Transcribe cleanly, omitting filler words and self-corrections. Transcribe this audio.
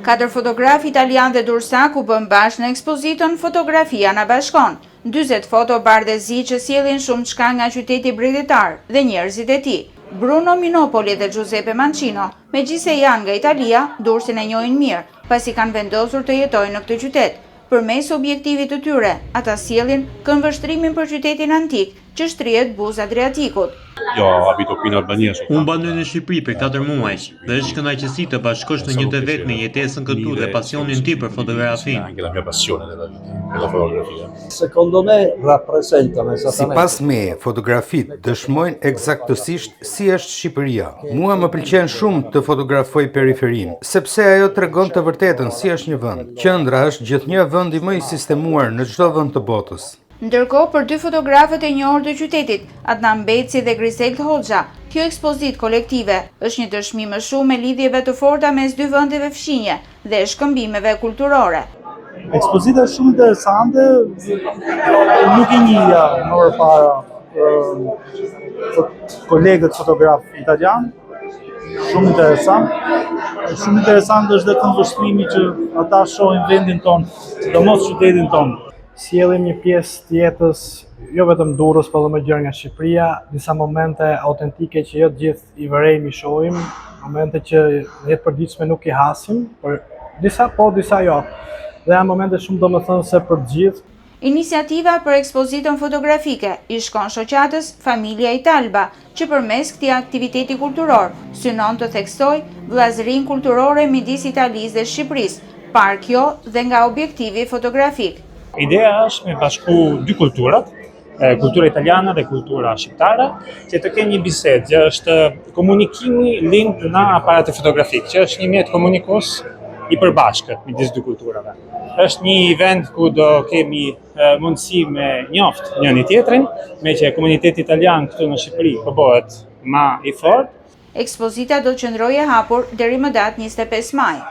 4 fotografi italian dhe dursak u bën bashkë në ekspozitën Fotografia na bashkon. 40 foto bardhëzi që sjellin shumë çka nga qyteti bregdetar dhe njerëzit e tij. Bruno Minopoli dhe Giuseppe Mancino, megjithëse janë nga Italia, Durrësin e njohin mirë, pasi kanë vendosur të jetojnë në këtë qytet. Përmes objektivit të tyre, ata sjellin këndvështrimin për qytetin antik që shtrihet buz Adriatikut. Jo, abito qui in Albania. Unë banoj në Shqipëri për 4 muaj dhe është kënaqësi të bashkosh në një të vetë me jetesën këtu dhe pasionin tim për fotografi. Anche la mia passione della fotografia. Secondo me rappresentano esattamente. Sipas meje, fotografitë dëshmojnë eksaktësisht si është Shqipëria. Mua më pëlqen shumë të fotografoj periferinë, sepse ajo tregon të vërtetën si është një vend. Qendra është gjithnjë vendi më i sistemuar në çdo vend të botës. Ndërkohë, për 2 fotografët e njohur të qytetit, Adnan Beci dhe Grisel Hoxha, kjo ekspozitë kolektive është një dëshmi më shumë me lidhjeve të forta mes 2 vendeve fshinje dhe shkëmbimeve kulturore. Ekspozita është shumë interesante, nuk i njihja më përpara kolegët fotograf italian, shumë interesant. Shumë interesant është dhe këndvështrimi që ata shohin vendin tonë, sidomos qytetin tonë. Sjellim një pjesë të jetës jo vetëm Durrës, por edhe më gjerë nga Shqipëria, disa momente autentike që jo të gjithë i vërejmë i shohim, momente që në jetë përditshme nuk i hasim, por disa po, disa jo. Dhe janë momente shumë domethënëse për të gjithë. Iniciativa për ekspozitën fotografike i shkon shoqatës Familja Italba, që përmes këtij aktiviteti kulturor synon të theksoj vëllazërinë kulturore midis Italisë dhe Shqipërisë, par kjo dhe nga objektivi fotografik. Ideja është me bashku 2 kulturat, kultura italiana dhe kultura shqiptare, që të kenë një bisedë, që është komunikimi lind në aparat fotografik, që është një mjet komunikus i përbashkët midis 2 kulturave. Është një event ku do kemi mundësi me njoft njëri tjetrin, me që komuniteti italian këtu në Shqipëri po bëhet më i fortë. Ekspozita do të qëndrojë hapur deri më datë 25 maj.